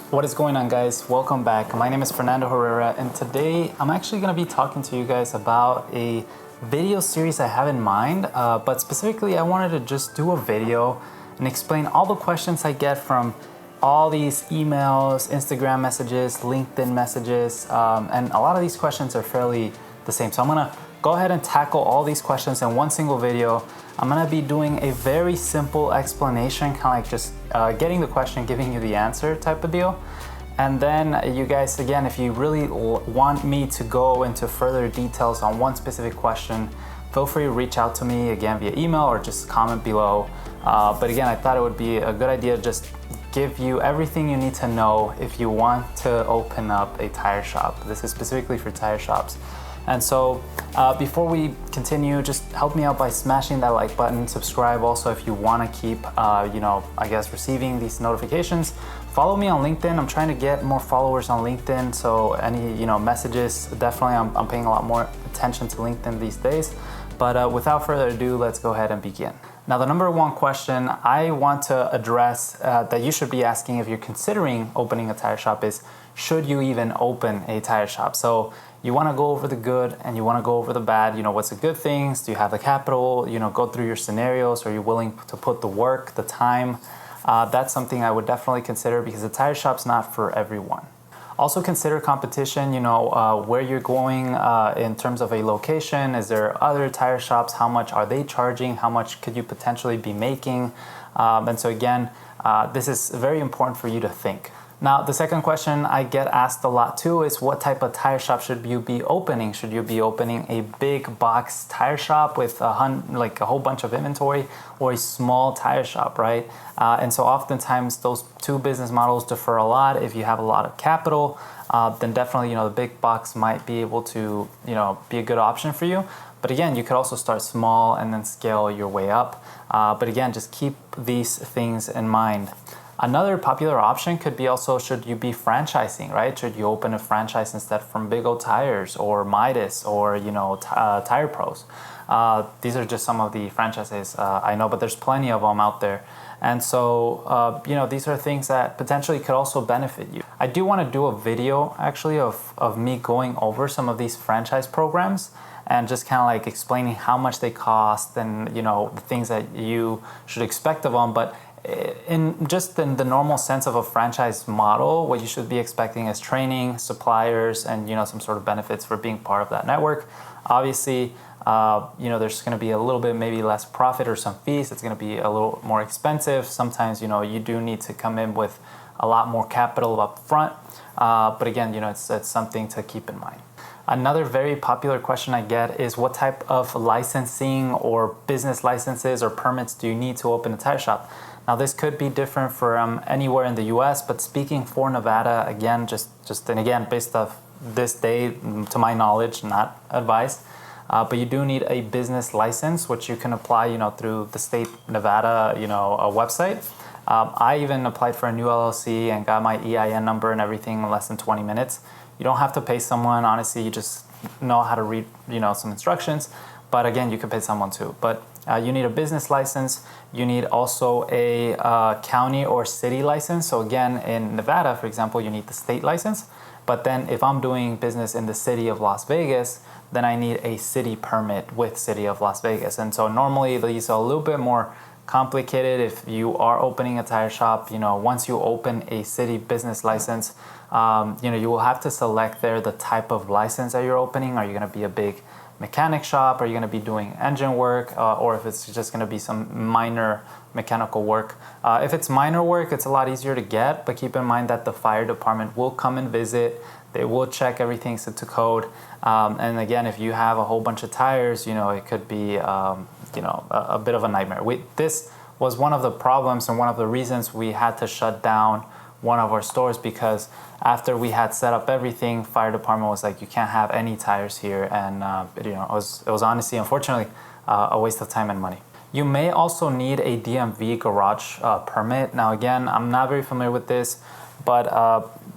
What is going on, guys? Welcome back. My name is Fernandoherrera, and today I'm actually going to be talking to you guys about a video series I have in mind, but specifically I wanted to just do a video and explain all the questions I get from all these emails, Instagram messages, LinkedIn messages, and a lot of these questions are fairly the same. So I'm going to go ahead and tackle all these questions in one single video. I'm going to be doing a very simple explanation, kind of like just getting the question, giving you the answer type of deal. And then you guys, again, if you really want me to go into further details on one specific question, feel free to reach out to me again via email or just comment below. But again, I thought it would be a good idea to just give you everything you need to know if you want to open up a tire shop. This is specifically for tire shops. And so before we continue, just help me out by smashing that like button, subscribe also if you want to keep, receiving these notifications. Follow me on LinkedIn. I'm trying to get more followers on LinkedIn. So any, messages, definitely I'm paying a lot more attention to LinkedIn these days. But without further ado, let's go ahead and begin. Now, the number one question I want to address that you should be asking if you're considering opening a tire shop is, should you even open a tire shop? So you want to go over the good and you want to go over the bad. What's the good things? Do you have the capital? Go through your scenarios. Are you willing to put the work, the time? That's something I would definitely consider because a tire shop's not for everyone. Also consider competition, where you're going in terms of a location. Is there other tire shops? How much are they charging? How much could you potentially be making? And so again, this is very important for you to think. Now, the second question I get asked a lot too is, what type of tire shop should you be opening? Should you be opening a big box tire shop with a whole bunch of inventory, or a small tire shop, right? And so oftentimes those two business models differ a lot. If you have a lot of capital, then definitely, the big box might be able to, be a good option for you. But again, you could also start small and then scale your way up. But again, just keep these things in mind. Another popular option could be also, should you be franchising, right? Should you open a franchise instead from Big O Tires or Midas or, Tire Pros? These are just some of the franchises I know, but there's plenty of them out there. And so, these are things that potentially could also benefit you. I do want to do a video actually of me going over some of these franchise programs and just kind of like explaining how much they cost and, the things that you should expect of them. But in the normal sense of a franchise model, what you should be expecting is training, suppliers, and some sort of benefits for being part of that network. Obviously, there's going to be a little bit maybe less profit or some fees. It's going to be a little more expensive. Sometimes you do need to come in with a lot more capital up front. But again, it's something to keep in mind. Another very popular question I get is, what type of licensing or business licenses or permits do you need to open a tire shop? Now, this could be different from anywhere in the US, but speaking for Nevada, again, based off this day, to my knowledge, not advice, but you do need a business license, which you can apply, through the state Nevada, a website. I even applied for a new LLC and got my EIN number and everything in less than 20 minutes. You don't have to pay someone. Honestly, you just know how to read, some instructions. But again, you could pay someone too. But you need a business license. You need also a county or city license. So again, in Nevada, for example, you need the state license. But then if I'm doing business in the city of Las Vegas, then I need a city permit with City of Las Vegas. And so normally these are a little bit more complicated. If you are opening a tire shop, once you open a city business license, you will have to select there the type of license that you're opening. Are you going to be a big mechanic shop? Are you going to be doing engine work? Or if it's just going to be some minor mechanical work. If it's minor work, it's a lot easier to get, but keep in mind that the fire department will come and visit. They will check everything's to code. And again, if you have a whole bunch of tires, it could be, a bit of a nightmare. This was one of the problems and one of the reasons we had to shut down one of our stores, because after we had set up everything, fire department was like, you can't have any tires here. And, it was honestly, unfortunately, a waste of time and money. You may also need a DMV garage permit. Now, again, I'm not very familiar with this, but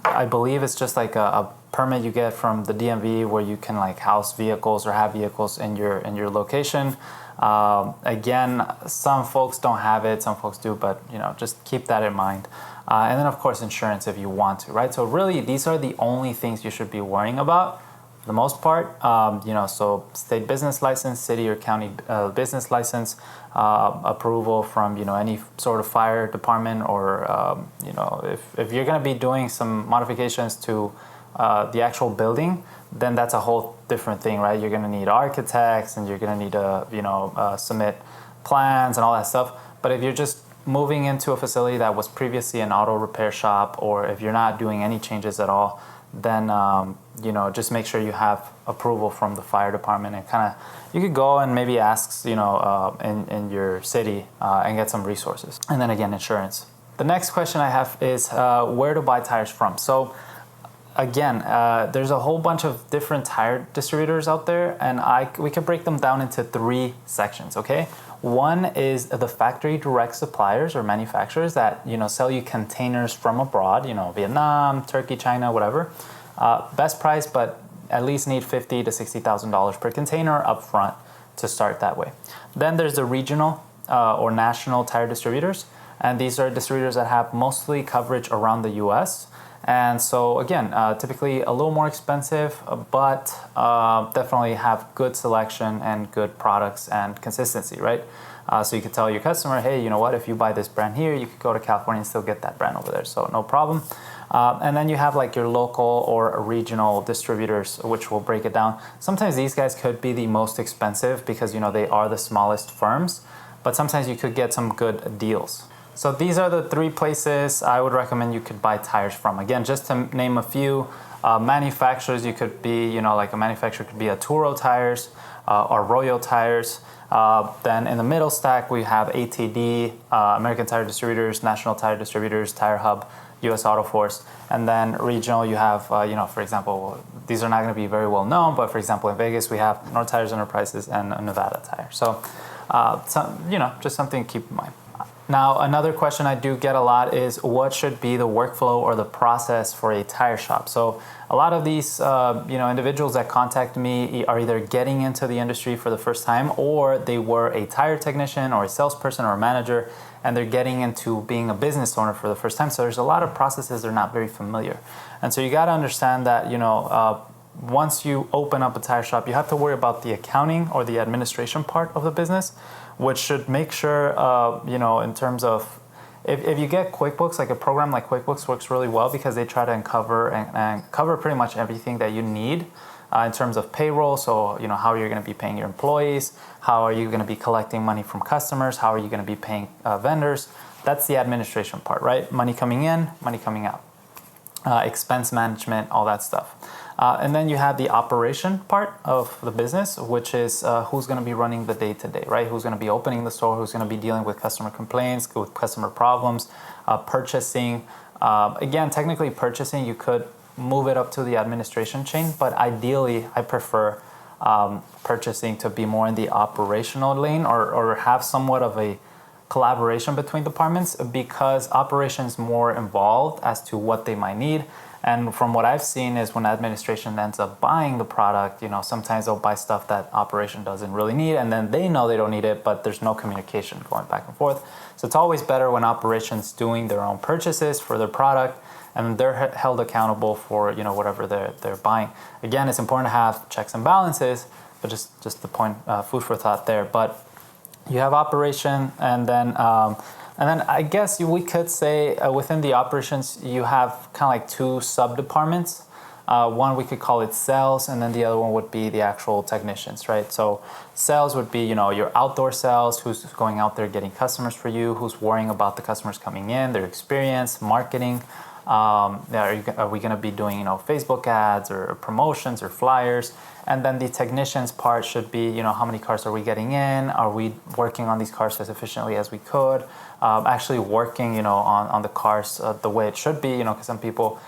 I believe it's just like a permit you get from the DMV where you can like house vehicles or have vehicles in your location. Again, some folks don't have it, some folks do, but just keep that in mind. And then of course insurance if you want to, right? So really these are the only things you should be worrying about for the most part. So state business license, city or county business license, approval from any sort of fire department, or if you're going to be doing some modifications to the actual building, then that's a whole different thing, right? You're going to need architects, and you're going to need to submit plans and all that stuff. But if you're just moving into a facility that was previously an auto repair shop, or if you're not doing any changes at all, then just make sure you have approval from the fire department, and kind of you could go and maybe ask in your city and get some resources. And then again, insurance. The next question I have is where to buy tires from. So again, there's a whole bunch of different tire distributors out there, and we can break them down into 3 sections, okay? One is the factory direct suppliers or manufacturers that sell you containers from abroad, Vietnam, Turkey, China, whatever. Best price, but at least need $50,000 to $60,000 per container up front to start that way. Then there's the regional or national tire distributors, and these are distributors that have mostly coverage around the US. And so again, typically a little more expensive, but definitely have good selection and good products and consistency, right? So you could tell your customer, hey, you know what, if you buy this brand here, you could go to California and still get that brand over there, so no problem. And then you have like your local or regional distributors, which will break it down. Sometimes these guys could be the most expensive because they are the smallest firms, but sometimes you could get some good deals. So these are the 3 places I would recommend you could buy tires from. Again, just to name a few, manufacturers, you could be, like a manufacturer could be Arturo Tires or Royo Tires. Then in the middle stack, we have ATD, American Tire Distributors, National Tire Distributors, Tire Hub, US Auto Force. And then regional, you have, for example, these are not going to be very well known, but for example, in Vegas, we have North Tires Enterprises and Nevada Tire. So, just something to keep in mind. Now, another question I do get a lot is what should be the workflow or the process for a tire shop? So a lot of these, individuals that contact me are either getting into the industry for the first time, or they were a tire technician or a salesperson or a manager, and they're getting into being a business owner for the first time. So there's a lot of processes they're not very familiar. And so you got to understand that, once you open up a tire shop, you have to worry about the accounting or the administration part of the business, which should make sure, in terms of, if you get QuickBooks, like a program like QuickBooks works really well because they try to cover pretty much everything that you need in terms of payroll. So, how you're going to be paying your employees, how are you going to be collecting money from customers, how are you going to be paying vendors. That's the administration part, right? Money coming in, money coming out, expense management, all that stuff. And then you have the operation part of the business, which is who's going to be running the day-to-day, right? Who's going to be opening the store, who's going to be dealing with customer complaints, with customer problems, purchasing. Again, technically purchasing, you could move it up to the administration chain, but ideally I prefer purchasing to be more in the operational lane, or have somewhat of a collaboration between departments, because operations more involved as to what they might need. And from what I've seen is when administration ends up buying the product, sometimes they'll buy stuff that operation doesn't really need, and then they know they don't need it, but there's no communication going back and forth. So it's always better when operations doing their own purchases for their product, and they're held accountable for whatever they're buying. Again, it's important to have checks and balances, but just the point, food for thought there. But you have operation, and then I guess we could say within the operations, you have kind of like 2 sub-departments. One, we could call it sales, and then the other one would be the actual technicians, right? So sales would be, your outdoor sales, who's going out there getting customers for you, who's worrying about the customers coming in, their experience, marketing. Are we going to be doing, Facebook ads or promotions or flyers? And then the technicians part should be, how many cars are we getting in? Are we working on these cars as efficiently as we could? Actually working, on the cars the way it should be, because some people,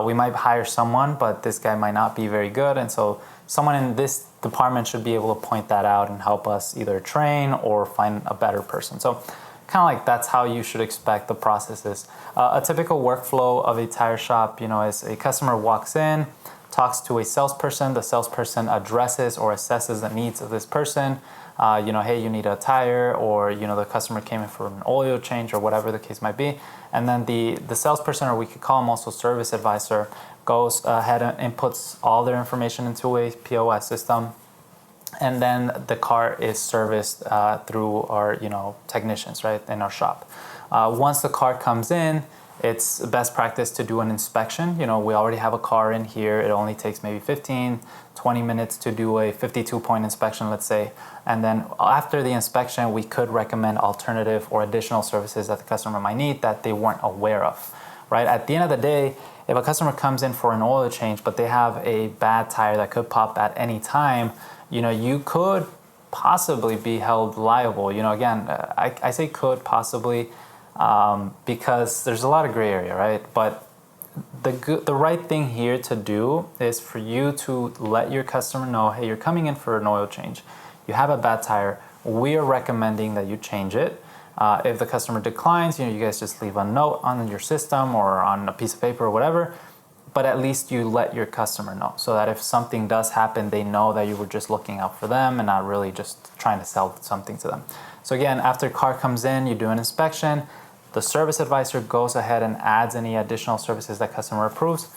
we might hire someone, but this guy might not be very good. And so someone in this department should be able to point that out and help us either train or find a better person. So kind of like that's how you should expect the processes. A typical workflow of a tire shop, is a customer walks in, talks to a salesperson. The salesperson addresses or assesses the needs of this person. hey, you need a tire, or the customer came in for an oil change, or whatever the case might be. And then the salesperson, or we could call him also service advisor, goes ahead and inputs all their information into a POS system. And then the car is serviced through our technicians, right, in our shop. Once the car comes in, it's best practice to do an inspection. We already have a car in here. It only takes maybe 15, 20 minutes to do a 52-point inspection, let's say. And then after the inspection, we could recommend alternative or additional services that the customer might need that they weren't aware of, right? At the end of the day, if a customer comes in for an oil change, but they have a bad tire that could pop at any time, you could possibly be held liable. Again, I say could possibly because there's a lot of gray area, right? But the right thing here to do is for you to let your customer know, hey, you're coming in for an oil change. You have a bad tire. We are recommending that you change it. If the customer declines, you guys just leave a note on your system or on a piece of paper or whatever. But at least you let your customer know, so that if something does happen, they know that you were just looking out for them and not really just trying to sell something to them. So again, after the car comes in, you do an inspection. The service advisor goes ahead and adds any additional services that customer approves.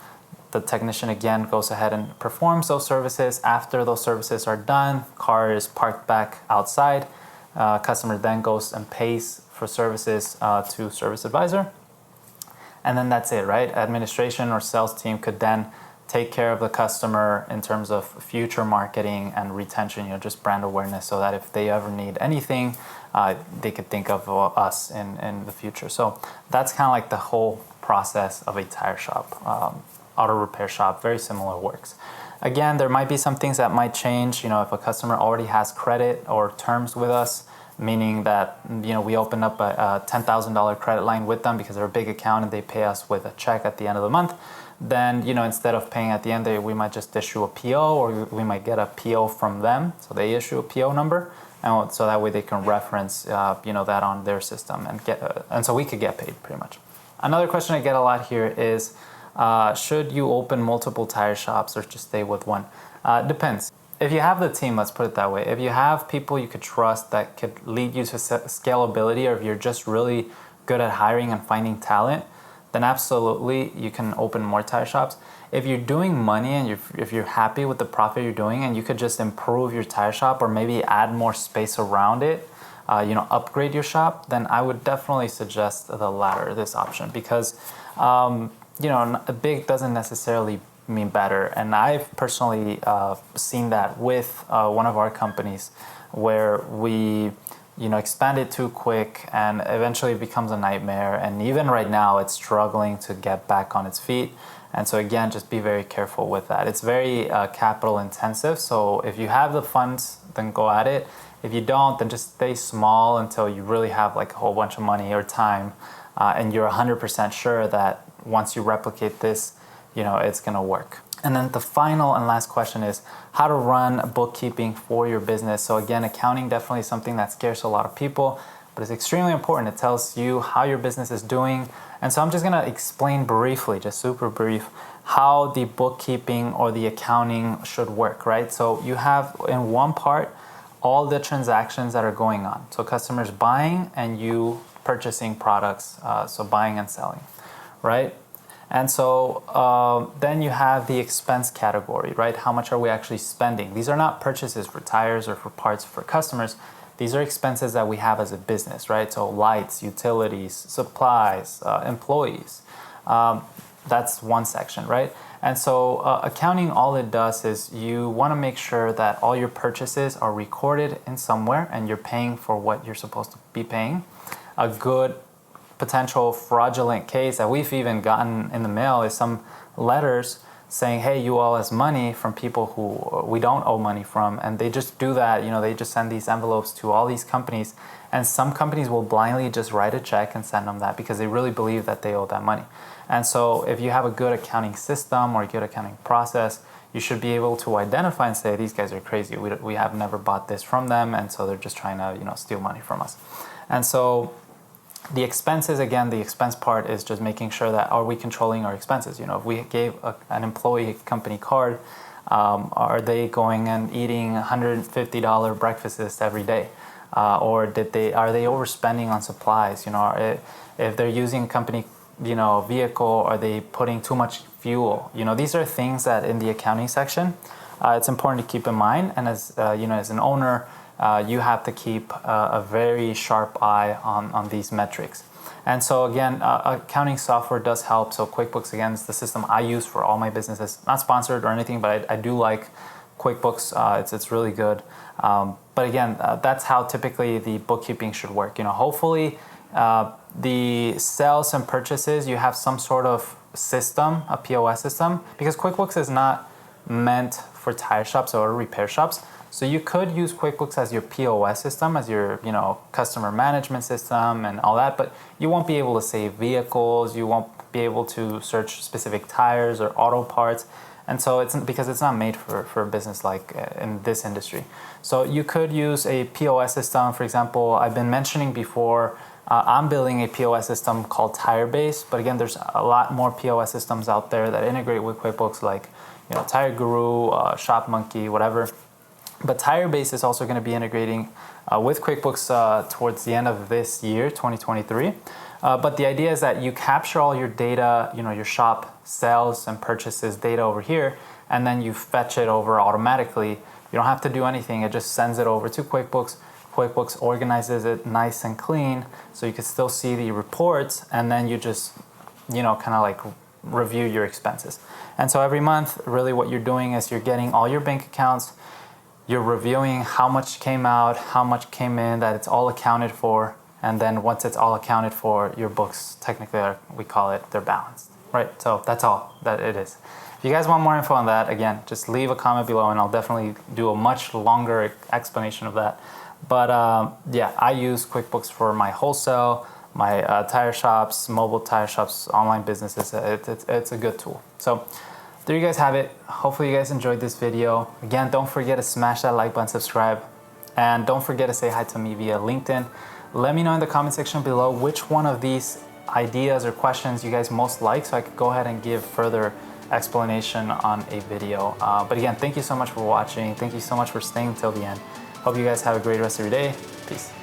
The technician again goes ahead and performs those services. After those services are done, car is parked back outside. Customer then goes and pays for services to service advisor. And then that's it, right? Administration or sales team could then take care of the customer in terms of future marketing and retention, just brand awareness, so that if they ever need anything, they could think of us in the future. So that's kind of like the whole process of a tire shop, auto repair shop. Very similar works. Again, there might be some things that might change. If a customer already has credit or terms with us, meaning that we open up a $10,000 credit line with them because they're a big account and they pay us with a check at the end of the month, then instead of paying at the end, we might just issue a PO, or we might get a PO from them. So they issue a PO number, and so that way they can reference that on their system and so we could get paid pretty much. Another question I get a lot here is, should you open multiple tire shops or just stay with one? Depends. If you have the team, let's put it that way, if you have people you could trust that could lead you to scalability, or if you're just really good at hiring and finding talent, then absolutely you can open more tire shops. If you're doing money and if you're happy with the profit you're doing and you could just improve your tire shop or maybe add more space around it, upgrade your shop, then I would definitely suggest the latter, this option, because big doesn't necessarily mean better. And I've personally seen that with one of our companies where we expanded too quick and eventually it becomes a nightmare. And even right now it's struggling to get back on its feet. And so again, just be very careful with that. It's very capital intensive. So if you have the funds, then go at it. If you don't, then just stay small until you really have like a whole bunch of money or time. And you're 100% sure that once you replicate this, it's going to work. And then the final and last question is how to run bookkeeping for your business. So again, accounting definitely is something that scares a lot of people, but it's extremely important. It tells you how your business is doing. And so I'm just going to explain briefly, just super brief, how the bookkeeping or the accounting should work, right? So you have in one part all the transactions that are going on. So customers buying and you purchasing products, so buying and selling, right? And so then you have the expense category, right? How much are we actually spending? These are not purchases for tires or for parts for customers. These are expenses that we have as a business, right? So lights, utilities, supplies, employees. That's one section, right? And so accounting, all it does is you want to make sure that all your purchases are recorded in somewhere and you're paying for what you're supposed to be paying. A good potential fraudulent case that we've even gotten in the mail is some letters saying, hey, you owe us money, from people who we don't owe money from. And they just do that, they just send these envelopes to all these companies. And some companies will blindly just write a check and send them that because they really believe that they owe that money. And so if you have a good accounting system or a good accounting process, you should be able to identify and say, these guys are crazy. We have never bought this from them. And so they're just trying to, steal money from us. And so the expenses, again, the expense part is just making sure that are we controlling our expenses? If we gave an employee a company card, Are they going and eating $150 breakfasts every day? Or are they overspending on supplies? If they're using company, vehicle, are they putting too much fuel? These are things that in the accounting section, it's important to keep in mind. And as as an owner, you have to keep a very sharp eye on these metrics. And so again, accounting software does help. So QuickBooks, again, is the system I use for all my businesses. Not sponsored or anything, but I do like QuickBooks. It's really good. But again, that's how typically the bookkeeping should work. Hopefully the sales and purchases, you have some sort of system, a POS system, because QuickBooks is not meant for tire shops or repair shops. So you could use QuickBooks as your POS system, as your customer management system and all that, but you won't be able to save vehicles, you won't be able to search specific tires or auto parts. And so it's because it's not made for a business like in this industry. So you could use a POS system. For example, I've been mentioning before, I'm building a POS system called TireBase, but again, there's a lot more POS systems out there that integrate with QuickBooks, like Tire Guru, Shop Monkey, whatever. But TireBase is also going to be integrating with QuickBooks towards the end of this year, 2023. But the idea is that you capture all your data, your shop sales and purchases data over here, and then you fetch it over automatically. You don't have to do anything. It just sends it over to QuickBooks. QuickBooks organizes it nice and clean, so you can still see the reports, and then you just, kind of like review your expenses. And so every month, really what you're doing is you're getting all your bank accounts, you're reviewing how much came out, how much came in, that it's all accounted for. And then once it's all accounted for, your books, technically, we call it, they're balanced, right? So that's all that it is. If you guys want more info on that, again, just leave a comment below and I'll definitely do a much longer explanation of that. But yeah, I use QuickBooks for my wholesale, my tire shops, mobile tire shops, online businesses. It's a good tool. So there you guys have it. Hopefully you guys enjoyed this video. Again, don't forget to smash that like button, subscribe, and don't forget to say hi to me via LinkedIn. Let me know in the comment section below which one of these ideas or questions you guys most like, so I could go ahead and give further explanation on a video. But again, thank you so much for watching. Thank you so much for staying till the end. Hope you guys have a great rest of your day. Peace.